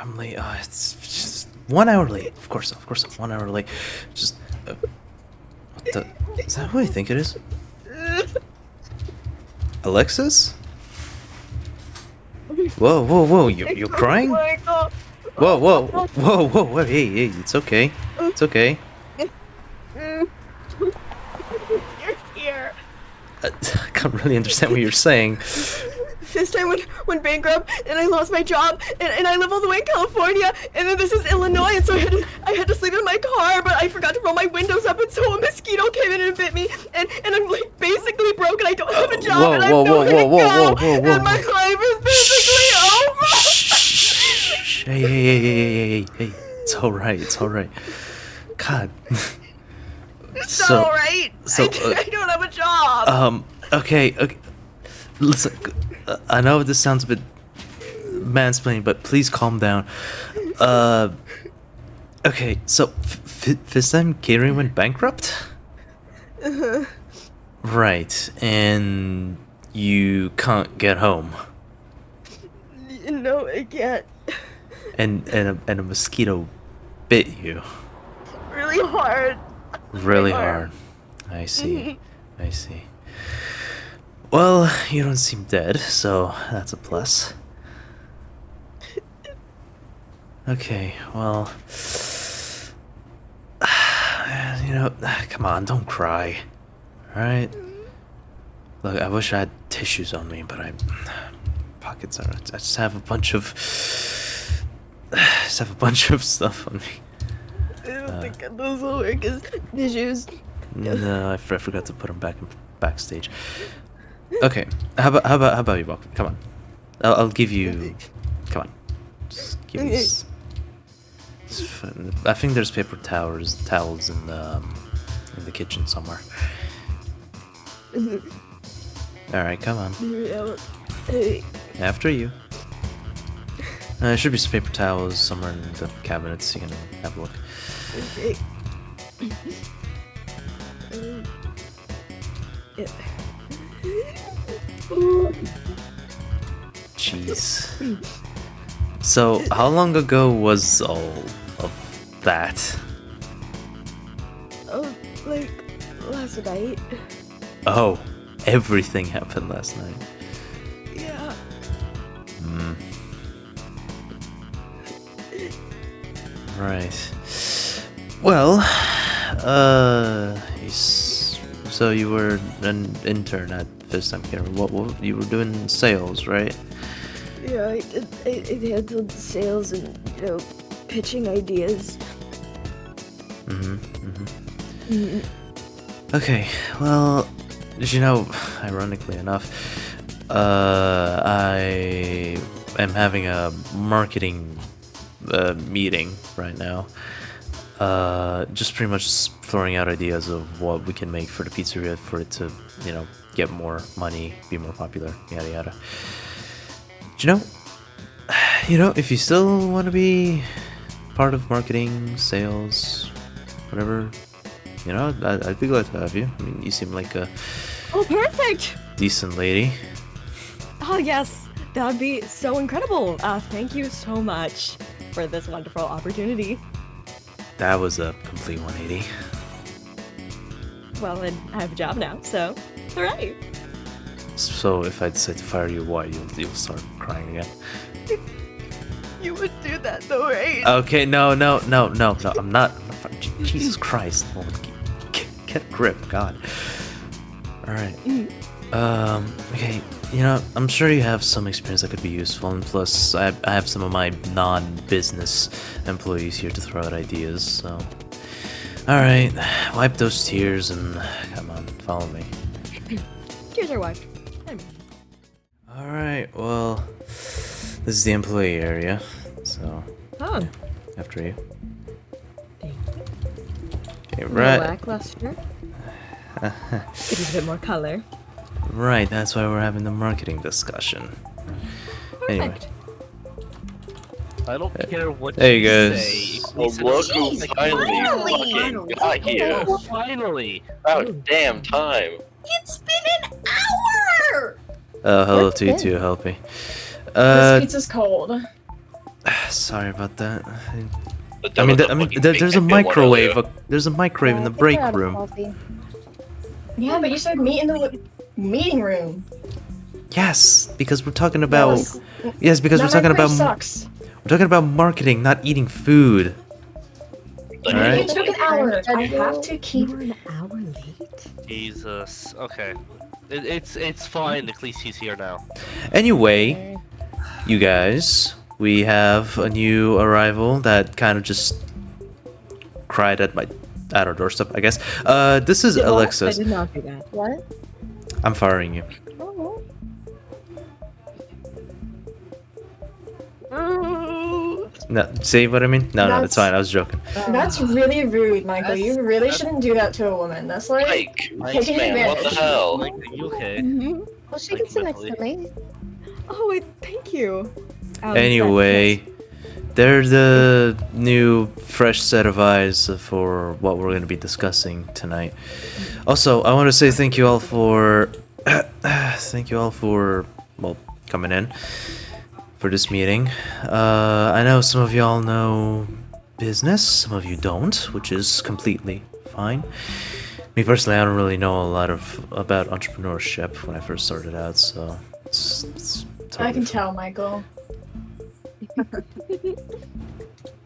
I'm late. It's just 1 hour late. Of course, I'm 1 hour late. Just what the? Is that who I think it is? Alexis? Whoa, whoa, whoa! You're crying? Whoa, whoa, whoa, whoa! Hey, hey! It's okay. It's okay. You're here. I can't really understand what you're saying. This time went bankrupt and I lost my job and I live all the way in California and then this is Illinois and so I had to sleep in my car but I forgot to roll my windows up and so a mosquito came in and bit me and I'm like basically broke and I don't have a job and I have nowhere to go and my life is basically over. Hey! It's all right. It's all right. God. It's not all right. I don't have a job. Okay. Listen, I know this sounds a bit mansplaining, but please calm down. Okay, so this time catering went bankrupt? Right, and you can't get home. No, I can't. And a mosquito bit you. Really hard. Really hard. I see. I see. Well, you don't seem dead, so that's a plus. Okay, well... You know, come on, don't cry. Alright? Look, I wish I had tissues on me, but pockets are... I just have a bunch of... stuff on me. I don't think those will work as tissues. No, I forgot to put them backstage. Okay, how about you, Bob? Come on, I'll give you. Come on, just give me. I think there's paper towels in the kitchen somewhere. All right, come on. After you. There should be some paper towels somewhere in the cabinets. You can have a look. Okay. Jeez. So, how long ago was all of that? Oh, like last night. Oh, everything happened last night. Yeah. Right. Well, so you were an intern at this time, Karen. What you were doing sales, right? Yeah, I handled sales and, pitching ideas. Okay, well, ironically enough, I am having a marketing meeting right now. Just pretty much throwing out ideas of what we can make for the pizzeria for it to, get more money, be more popular, yada yada. If you still want to be part of marketing, sales, whatever, I'd be glad to have you. I mean, you seem like a perfect! decent lady. Oh, yes, that would be so incredible. Thank you so much for this wonderful opportunity. That was a complete 180. Well, and I have a job now, so hooray! So if I decide to fire you, what, you'll start crying again? You would do that though, right? Okay, no, I'm not Jesus Christ, woman, get a grip, God. Alright. Okay, I'm sure you have some experience that could be useful, and plus, I have some of my non-business employees here to throw out ideas, so... Alright, wipe those tears and come on, follow me. Tears are wiped. Alright, well, this is the employee area, so... Oh. After you. Okay, More right. lackluster. Could use a bit more color. Right, that's why we're having the marketing discussion. Perfect. Anyway. I don't care what There you you go. say. Well, look who finally fucking got here. Oh, finally! About damn time. It's been an hour! Hello to you too, Helpy. This pizza's cold. Sorry about that. But I mean, that was a fucking there's a picnic they wanted microwave. earlier. There's a microwave in the break room. Yeah, but you said meet in the meeting room. Yes, because we're talking about. Yes. Yes, because That we're talking about. microwave sucks. We're talking about marketing, not eating food. Alright. It took an hour. I have to keep. You're an hour late. Jesus. Okay. It's fine. At least he's here now. Anyway, you guys, we have a new arrival that kind of just cried at our doorstep, I guess. This is I Alexis. did not do that. What? I'm firing you. Oh. No, see what I mean? No, it's fine. I was joking. That's really rude, Michael. You really shouldn't do that to a woman. That's like taking Man, what the advantage. hell? Like, are you okay? Well, she can sit next to me. Oh, thank you. Anyway, they're the new fresh set of eyes for what we're going to be discussing tonight. Also, I want to say thank you all for well, coming in for this meeting. I know some of y'all know business, some of you don't, which is completely fine. Me personally, I don't really know a lot about entrepreneurship when I first started out, so it's totally I can fine. tell, Michael.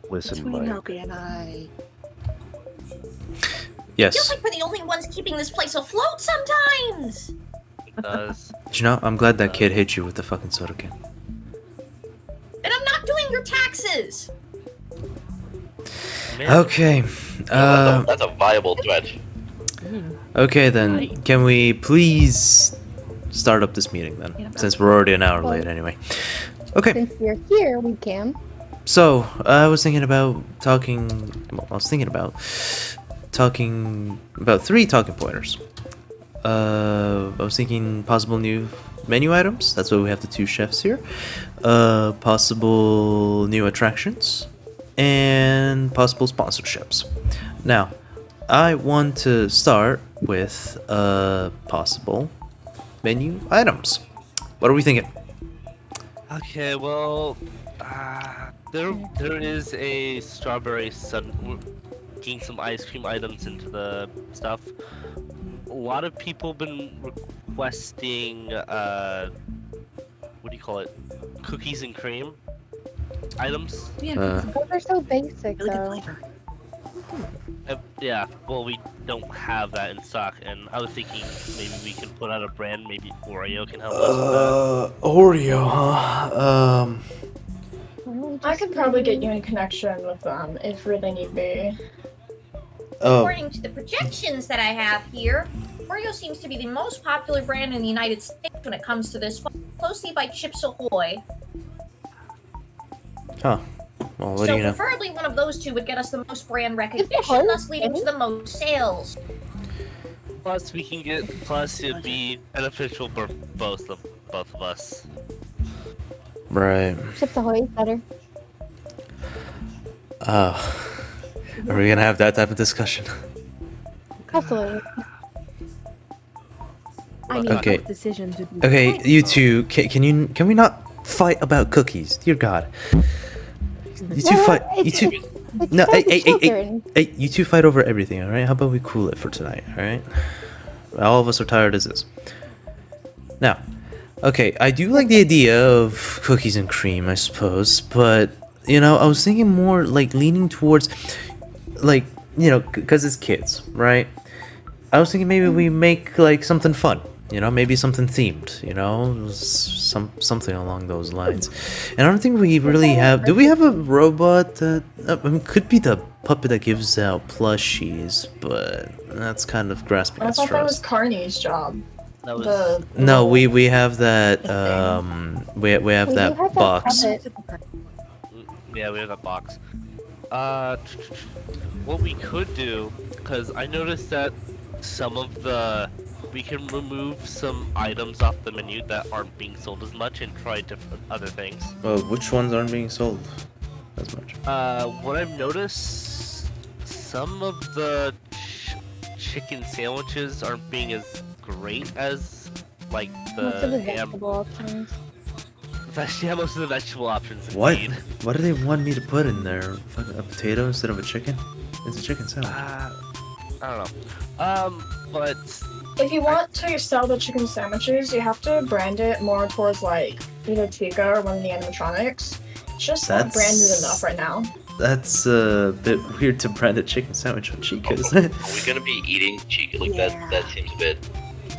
Listen, Between Mike. Helpy and I. Yes. Feels like we're the only ones keeping this place afloat sometimes. It does. You know, I'm glad that kid hit you with the fucking soda can. And I'm not doing your taxes. Okay. That's a viable threat. Okay then. Can we please start up this meeting then? Since we're already an hour late anyway. Okay. Since you're here, we can. So, I was thinking about talking about 3 talking pointers. I was thinking possible new menu items. That's why we have the 2 chefs here. Possible new attractions. And possible sponsorships. Now, I want to start with possible menu items. What are we thinking? Okay, well, there is a strawberry sun. We're getting some ice cream items into the stuff. A lot of people been requesting what do you call it? Cookies and cream items. Uh, Those are so basic, Really good though. flavor. Yeah, well, we don't have that in stock, and I was thinking maybe we can put out a brand. Maybe Oreo can help us with Oreo, huh? I could probably get you in connection with them if really need be. Oh, According to the projections that I have here, Oreo seems to be the most popular brand in the United States when it comes to this, closely by Chips Ahoy. huh. Well, what So do you know? preferably one of those two would get us the most brand recognition, Ahoy? thus leading to the most sales. that. Plus, we can get. Plus, it'd be beneficial for both of us. Right. Chips Ahoy is better. Are we gonna have that type of discussion? Absolutely. I mean, Okay. both decisions would be Okay, fine. you two, can we not fight about cookies? Dear God. You two Well, fight. You it's- two. It's No, for hey, the hey, hey, hey, children. hey, you two fight over everything, alright? How about we cool it for tonight, alright? All of us are tired as is. Now, okay, I do like the idea of cookies and cream, I suppose, but, you know, I was thinking more like leaning towards, like, you know, because it's kids, right? I was thinking maybe we make like something fun, you know, maybe something themed, you know, something along those lines. And I don't think we really have. Do we have a robot that? I mean, could be the puppet that gives out plushies, but that's kind of grasping I at thought that was straws. Carney's job. That was. The No, little- we have that. We have We do that have box. puppet. Yeah, we have that box. What we could do, because I noticed that some of we can remove some items off the menu that aren't being sold as much and try different other things. Which ones aren't being sold as much? What I've noticed, some of the chicken sandwiches aren't being as great as like Most of the the ham. vegetable options. Yeah, most of the vegetable options. What? Indeed. What do they want me to put in there? Fucking a potato instead of a chicken? It's a chicken sandwich. I don't know. But If you want to sell the chicken sandwiches, you have to brand it more towards like either Chica or one of the animatronics. It's just not branded enough right now. That's a bit weird to brand a chicken sandwich on Chica's. Are we gonna be eating chicken? Like that seems a bit.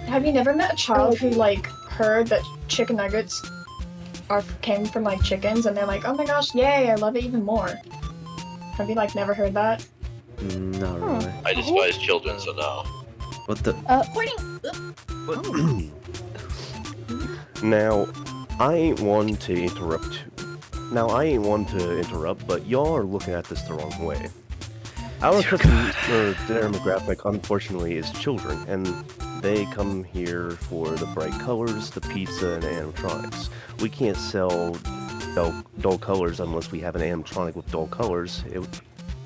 Have you never met a child who like heard that chicken nuggets came from like chickens and they're like, oh my gosh, yay, I love it even more. Have you like never heard that? Not really. I despise children, so no. What the? Now, I ain't one to interrupt. But y'all are looking at this the wrong way. Our customer demographic, unfortunately, is children, and they come here for the bright colors, the pizza, and animatronics. We can't sell dull colors unless we have an animatronic with dull colors.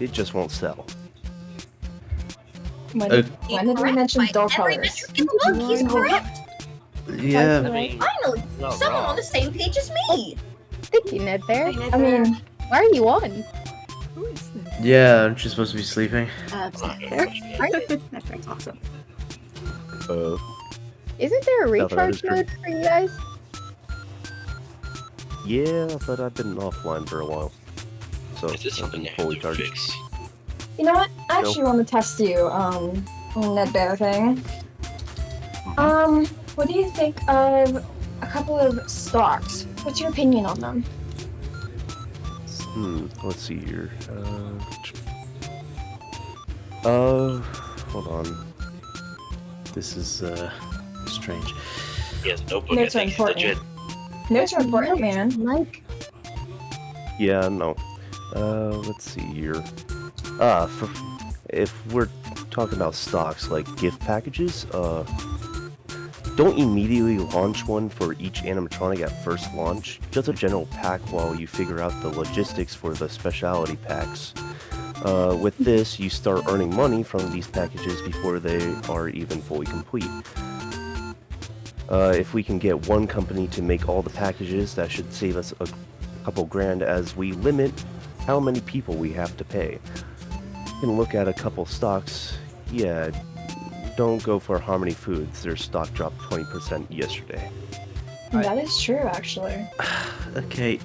It just won't sell. When did we mention dull colors? He's correct. Yeah. Finally, someone on the same page as me. Thank you, Ned Bear. I mean, Why are you on? Who is this? Yeah, aren't you supposed to be sleeping? That's awesome. Isn't there a that is recharge true. mode for you guys? Yeah, but I've been offline for a while. So Is this something I'm you have fully to charged. fix? you know what? I actually want to test you, Ned Bear thing. What do you think of a couple of stocks? What's your opinion on them? Let's see here. Hold on. This is strange. He has a notebook. Notes I are think he's important. legit. Notes are important, man. Like, Yeah, no. Let's see here. If we're talking about stocks like gift packages, don't immediately launch one for each animatronic at first launch. Just a general pack while you figure out the logistics for the specialty packs. With this, you start earning money from these packages before they are even fully complete. If we can get one company to make all the packages, that should save us a couple grand as we limit how many people we have to pay. You can look at a couple stocks. Yeah, don't go for Harmony Foods. Their stock dropped 20% yesterday. That is true, actually. Okay.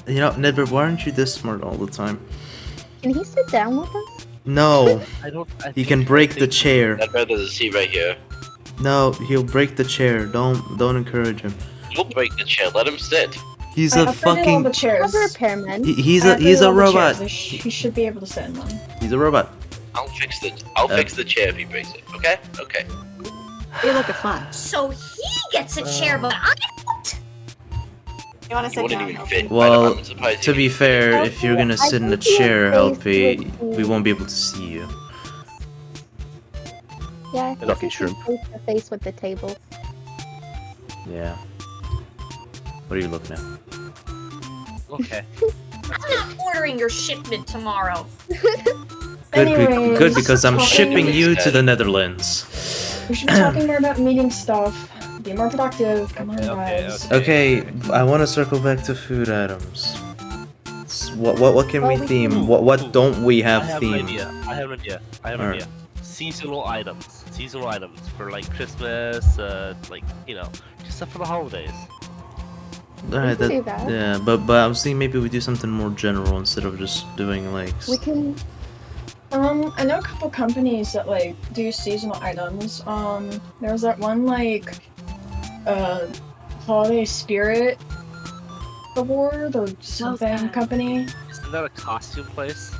You know, Ned Bear, why aren't you this smart all the time? can he sit down with us? No. I He can break the chair. That brother there's a seat right here. No, he'll break the chair. Don't encourage him. You'll break the chair. Let him sit. He's I a upgraded all fucking. the chairs. Have a repairman. He's I a upgraded all the robot. chairs. He should be able to sit in them. He's a robot. I'll fix the chair if he breaks it. Okay? Okay. You look at fun. So he gets a chair, but I don't. You want to You sit wouldn't down? even Helpy? fit. Well, I'm surprised to you be fair, if you're gonna I sit in a think you chair, have Helpy, face we won't be able to see you. Yeah, I think Lucky he's shrimp. face to face with the table. Yeah. What are you looking at? Okay. I'm not ordering your shipment tomorrow. Anyways, Good, because I'm talking- shipping you to the Netherlands. We should be talking more about meeting stuff. Be more productive. Come on, guys. Okay, I want to circle back to food items. What can we Well, we theme? can- What don't we I have have an themed? idea. I have an Alright. idea. Seasonal items. Seasonal items for like Christmas, like, you know, just stuff for the holidays. Alright, We can do that. yeah, but I was thinking maybe we do something more general instead of just doing like. We can. I know a couple companies that like do seasonal items. There's that one like, Holiday Spirit Award or something that? company. Isn't that a costume place?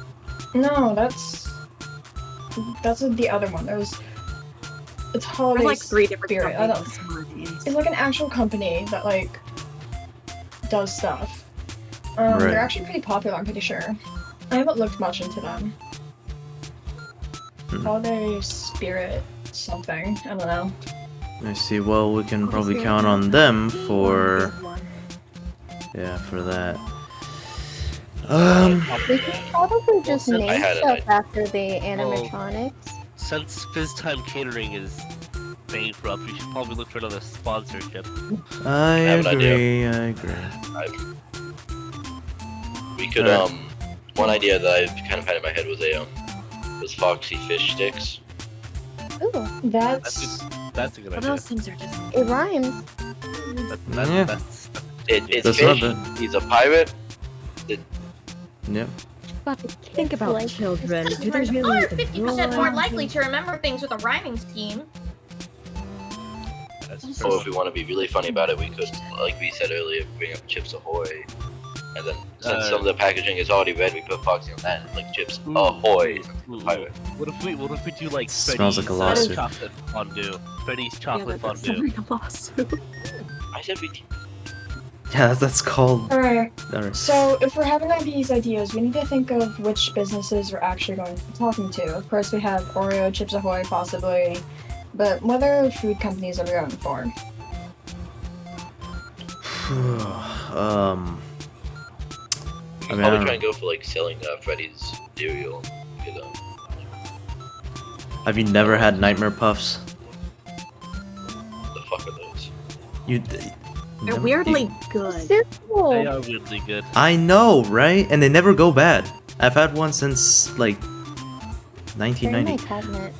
No, that's the other one. It's There's Holiday like 3 different Spirit. I companies. don't. with similar names. It's like an actual company that like does stuff. Right. They're actually pretty popular. I'm pretty sure. I haven't looked much into them. Holiday Spirit something. I don't know. I see. Well, we can probably count on them for. Yeah, for that. We can probably just Well, name I had an stuff idea. after the animatronics. Since Fizz Time Catering is bankrupt. We should probably look for another sponsorship. I have an agree. I agree. We could one idea that I've kind of had in my head was was Foxy fish sticks. Ooh, That's That's a good what idea. those things are just. it rhymes. Yeah. It's That's fish. not bad. He's a pirate. Yep. Think about Like- children. Do they Customers really are 50% more enjoy- likely to remember things with a rhyming scheme. That's Or true. if we want to be really funny about it, we could, like we said earlier, bring up Chips Ahoy. And then, since some of the packaging is already red, we put Foxy on that, and like Chips Ahoy. Ooh. Pirate. What if we do like Smells like a Freddy's, lawsuit. chocolate fondue? Freddy's chocolate Yeah, that's fondue. a lawsuit. I said we. Yeah, that's called. Alright, Alright. so if we're having all these ideas, we need to think of which businesses we're actually going to be talking to. Of course, we have Oreo, Chips Ahoy, possibly, but what other food companies are we going for? We I mean, could I probably don't try know. and go for like selling Freddy's cereal. You know. Have you never had nightmare puffs? The fuck are those? You. They're weirdly good. They Cereal. are weirdly good. I know, right? And they never go bad. I've had one since like They're in my 1990. cabinet.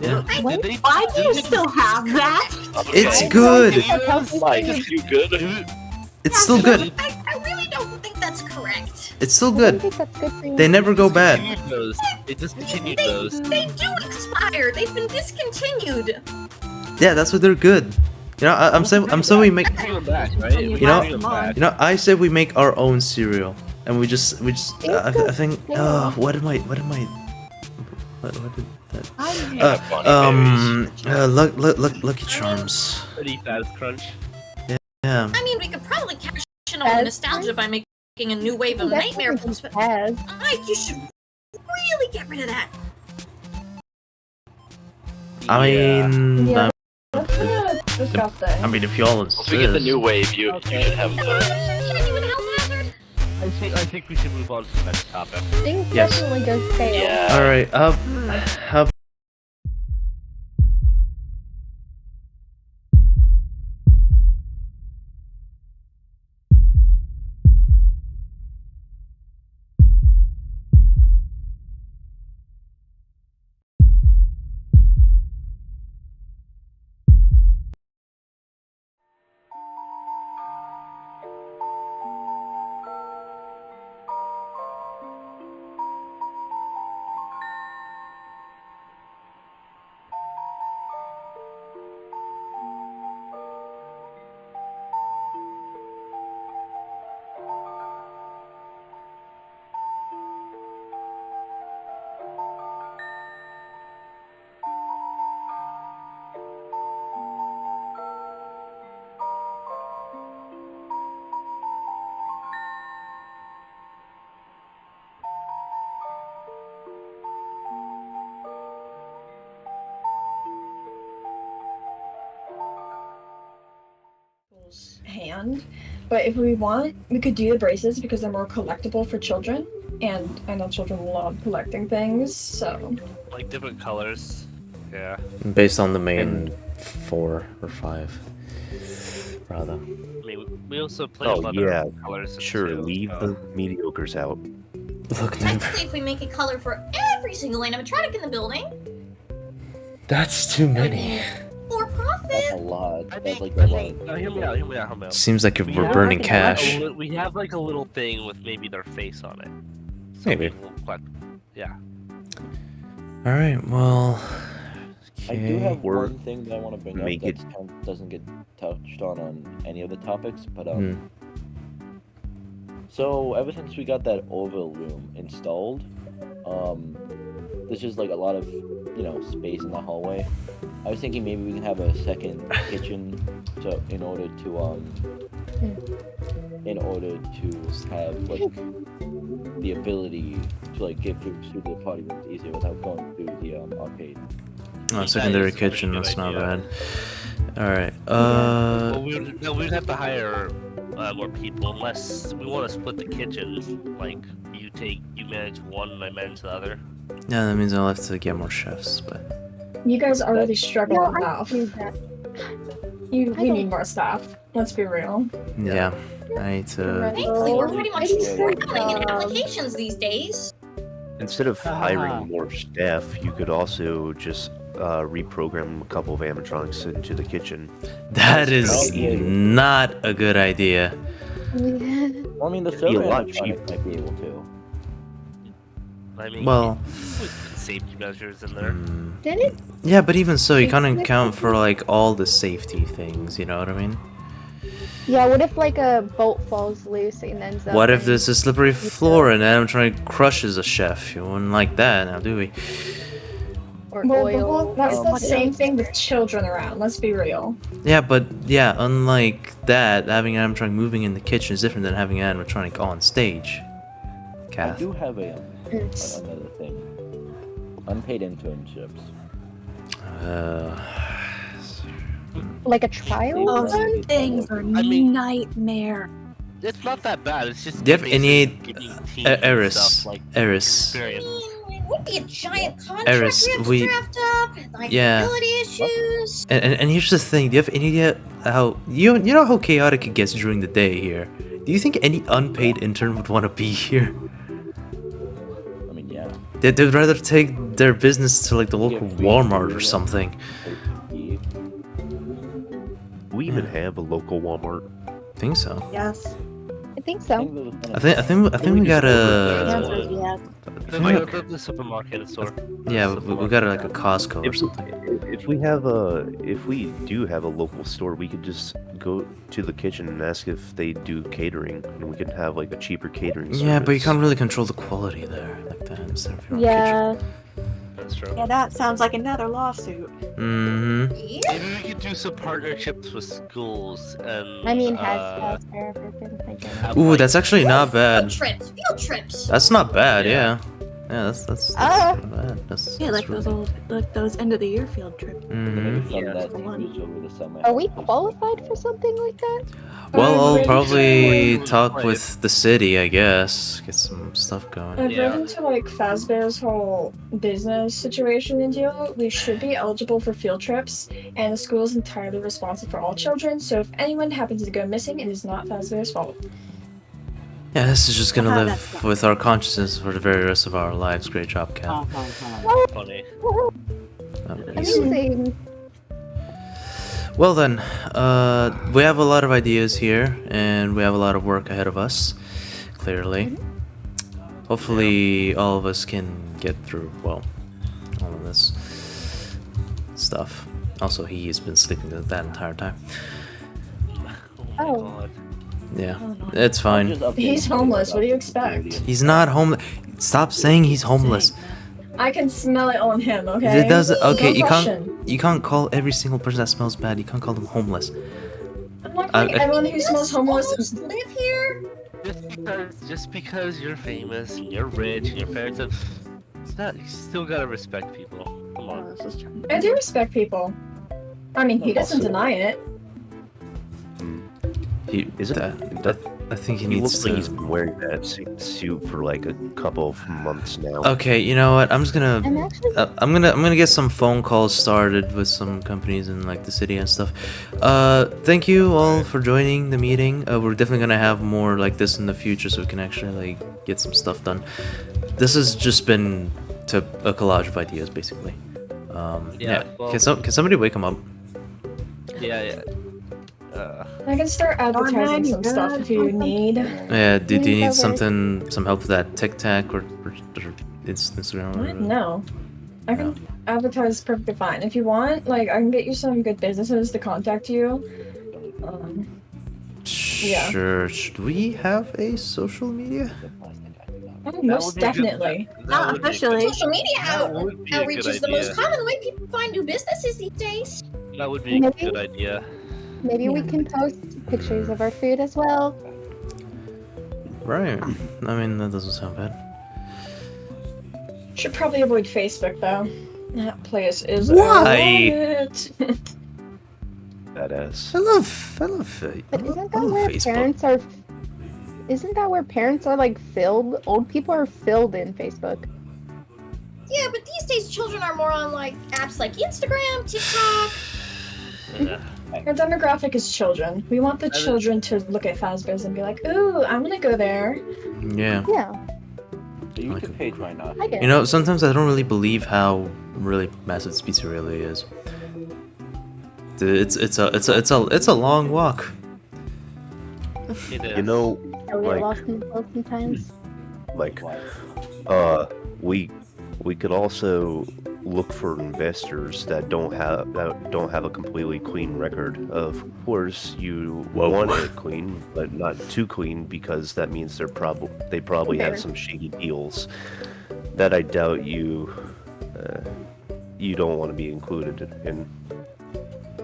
Yeah. What? Why do you still have that? It's Okay. good. Mike, you good? It's still good. I really don't think that's correct. It's still I don't good. think that's good for you. They never go bad. Discontinued those. They discontinued those. They do expire. They've been discontinued. Yeah, that's why they're good. You know, I'm so we make. Bring them back, right? You We know- bring them back. You know, I said we make our own cereal, and we just. I think. Yeah. What did that? What did that? Lucky Charms. Pretty fast crunch. Yeah. I mean, we could probably cash in on the nostalgia by making a new wave of That's nightmare what puffs, it but has. Mike, you should really get rid of that. I mean, Yeah. Let's discuss that. I mean, if y'all Once we get the new wave, you should have the. I think we should move on to the next topic. Things Yes. definitely go stale. Yeah. All right. How Hand, but if we want, we could do the braces because they're more collectible for children, and I know children love collecting things, so Like different colors. Yeah. based on the main 4 or 5, rather. I mean, we also play Oh, with other yeah. colors. in Sure, too, leave so- the mediocres out. Look, man, Technically, if we make a color for every single animatronic in the building, that's too many. for profit. That's a lot. I That's think, like I a think, lot. hear me out, hear me out, hear me out. Seems like if We we're have burning like a cash. little- we have like a little thing with maybe their face on it. So Maybe. we'll collect- Yeah. All right. Well. I do have Or one thing that I want to bring make up it- that kind of doesn't get touched on any of the topics, but Hmm. So ever since we got that oval room installed, there's just like a lot of space in the hallway. I was thinking maybe we can have a second kitchen, so in order to have like the ability to like get food to the party rooms easier without going through the arcade. Oh, secondary is a pretty kitchen. good That's not idea. bad. All right. Well, we'd have to hire more people unless we want to split the kitchens. Like you manage one and I manage the other. Yeah, that means I'll have to get more chefs, but You guys are already No, struggling I enough. do that. We don't- need more staff. Let's be real. Yeah, I need to. Thankfully, we're pretty much I think drowning in so. applications these days. Instead of hiring more staff, you could also just reprogram a couple of animatronics into the kitchen. That is Yeah. not a good idea. Yeah. Well, I mean, the It'd be server a lot animatronics cheaper. might be able to. I mean, Well- with safety measures in there. Did it? Yeah, but even so, you can't account for like all the safety things. You know what I mean? Yeah, what if like a bolt falls loose and ends up What if in- there's a slippery floor and animatronic crushes a chef? You wouldn't like that, now do we? or Well, oil? that's the What same else? thing with children around. Let's be real. Yeah, but yeah, unlike that, having an animatronic moving in the kitchen is different than having an animatronic on stage. I Kath. do have It's- another thing. Unpaid internships. Like a trial Those run? things are I mean- nightmare. It's not that bad. It's just Do you have any giving teams and Eris? stuff, like Eris. experience. It would be a giant contract Eris, we have to we- draft up, and liability Yeah. issues. And here's the thing. Do you have any idea how you know how chaotic it gets during the day here? Do you think any unpaid intern would want to be here? I mean, yeah. They'd rather take their business to like the local Yeah, free Walmart food or and something. free- We even have a local Walmart. Think so. Yes. I think so. I think we The gotta. answer is yes. The supermarket store. Yeah, we got like a Costco or something. If we do have a local store, we could just go to the kitchen and ask if they do catering, and we could have like a cheaper catering service. Yeah, but you can't really control the quality there like that instead of your own Yeah. That's true. Yeah, that sounds like another lawsuit. kitchen. Mm-hmm. Yeah. Maybe we could do some partnerships with schools and. I mean, has there ever been like a... have, Ooh, like, that's actually not Field bad. trips. Field trips. That's not bad. Yeah. Yeah, that's Ah. not bad. That's, Yeah, that's like those really- old, like those end of the year field trips. Mhm. From Yeah. that For one. use over the summer. Are we qualified for something like that? Well, I've I'll read probably into- talk with the city, I guess. Get some stuff going. I've Yeah. read into like Fazbear's whole business situation and deal. We should be eligible for field trips, and the school is entirely responsible for all children. So if anyone happens to go missing, it is not Fazbear's fault. Yeah, this is just gonna How live that's done. with our consciousness for the very rest of our lives. Great job, Kat. Funny. Amazing. Well then, we have a lot of ideas here, and we have a lot of work ahead of us. Clearly, hopefully, all of us can get through all of this stuff. Also, he's been sleeping that entire time. Oh. God. Yeah, Oh, no. it's fine. Just update He's you homeless, about what do you the expect? security. He's not homeless. Stop saying he's homeless. I can smell it on him. Okay. It does. Okay, Don't you rush can't. him. You can't call every single person that smells bad. You can't call them homeless. I'm not calling I- everyone who Does smells homeless. almost live here? Just because you're famous and you're rich and your parents have, it's not. You still gotta respect people. Come Oh, on. this is true. I do respect people. I mean, he doesn't deny it. He Is it that. I think he He needs looks to. like he's been wearing that suit for like a couple of months now. Okay, you know what? I'm just gonna. I'm actually... I'm gonna get some phone calls started with some companies in like the city and stuff. Thank you all for joining the meeting. We're definitely gonna have more like this in the future, so we can actually like get some stuff done. This has just been to a collage of ideas, basically. Yeah, well- Can somebody wake him up? Yeah. I can start advertising some stuff if you need. Yeah. Do you need Okay. some help with that TikTok or Instagram? Or, No. I can advertise perfectly fine. If you want, like, I can get you some good businesses to contact you. Yeah. Sure. Should we have a social media? Oh, most definitely. Not officially. Social media That would be a outreach good is the most idea. common way people find new businesses these days. That would be a Maybe. good idea. Maybe we can post pictures of our food as well. Right. I mean, that doesn't sound bad. Should probably avoid Facebook though. That place is Why? it. Badass. I love But I isn't that love where Facebook. parents are... Isn't that where parents are like filled? Old people are filled in Facebook. Yeah, but these days children are more on like apps like Instagram, TikTok. Our demographic is children. We want the children to look at Fazbear's and be like, "Ooh, I'm gonna go there." Yeah. Yeah. The YouTube page might not. I get You know, sometimes I don't really believe how really massive this pizza really is. It's a long walk. It is. You know, I get like, lost in the flow sometimes. like, we could also look for investors that don't have a completely clean record. Of course, you want it clean, but not too clean, because that means they probably have some shady deals that I doubt you don't want to be included in.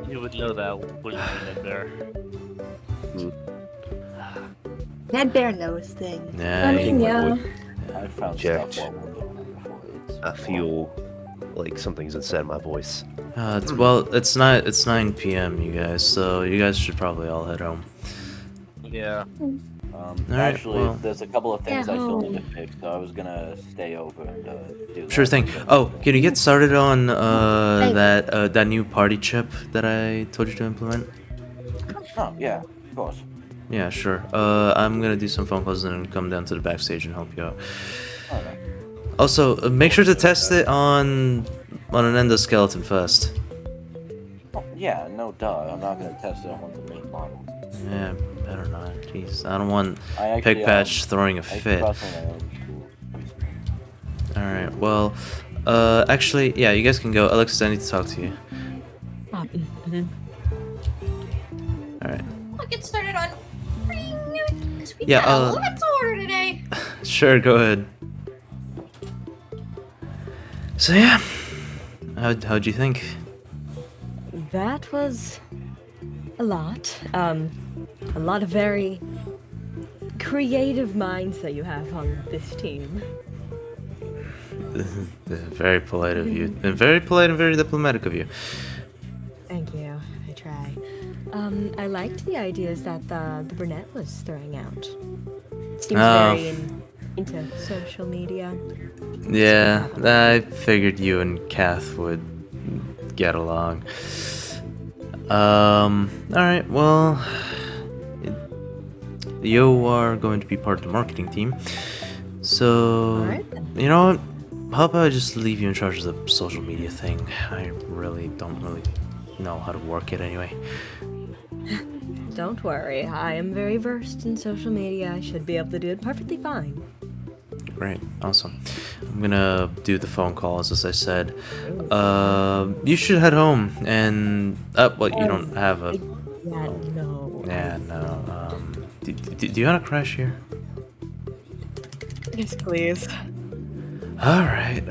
You would know that, wouldn't you, Ned Bear? Ned Bear knows things. Yeah, I mean, yeah. I found Checked. stuff while working on it before. I feel like something's inside my voice. it's 9 p.m. you guys, so you guys should probably all head home. Yeah. Alright, Actually, well. there's a couple of things I still need to fix, so I was gonna stay over and do Sure that. thing. Oh, can you get started on that new party chip that I told you to implement? Oh, yeah, of course. Yeah, sure. I'm gonna do some phone calls and then come down to the backstage and help you out. Alright. Also, make sure to test it on an endoskeleton first. Oh, yeah, no duh. I'm not gonna test it on one of the main models. Yeah, better not. Jeez, I don't want I actually, Pigpatch throwing a I fit. trust my own people. Alright, well, actually, yeah, you guys can go. Alexis, I need to talk to you. Alright. I'll get started on. Because we Yeah, got a lot to order today. Sure, go ahead. So yeah, how'd you think? That was a lot. A lot of very creative minds that you have on this team. Very polite of you, and very polite and very diplomatic of you. Thank you. I try. I liked the ideas that the brunette was throwing out. Seems very into social media. Yeah, I figured you and Kath would get along. Alright, well, you are going to be part of the marketing team. So, Alright. you know what? How about I just leave you in charge of the social media thing? I really don't know how to work it anyway. Don't worry, I am very versed in social media. I should be able to do it perfectly fine. Great, awesome. I'm gonna do the phone calls as I said. You should head home and well, you don't have a. Yeah, no. Yeah, no. Do you want to crash here? Yes, please. All right.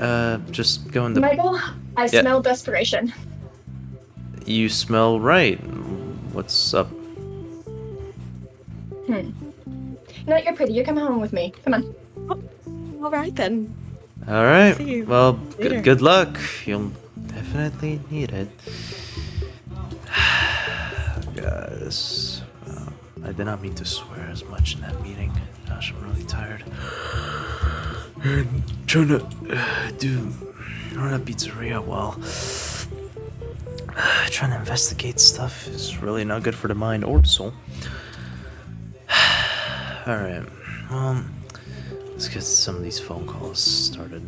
Just go in the. Michael, I Yeah. smell desperation. You smell right. What's up? You know what, you're pretty. You come home with me. Come on. All right then. All right. See you Well, later. good luck. You'll definitely need it. Guys, I did not mean to swear as much in that meeting. Gosh, I'm really tired. And trying to run a pizzeria while trying to investigate stuff is really not good for the mind or the soul. Alright, let's get some of these phone calls started.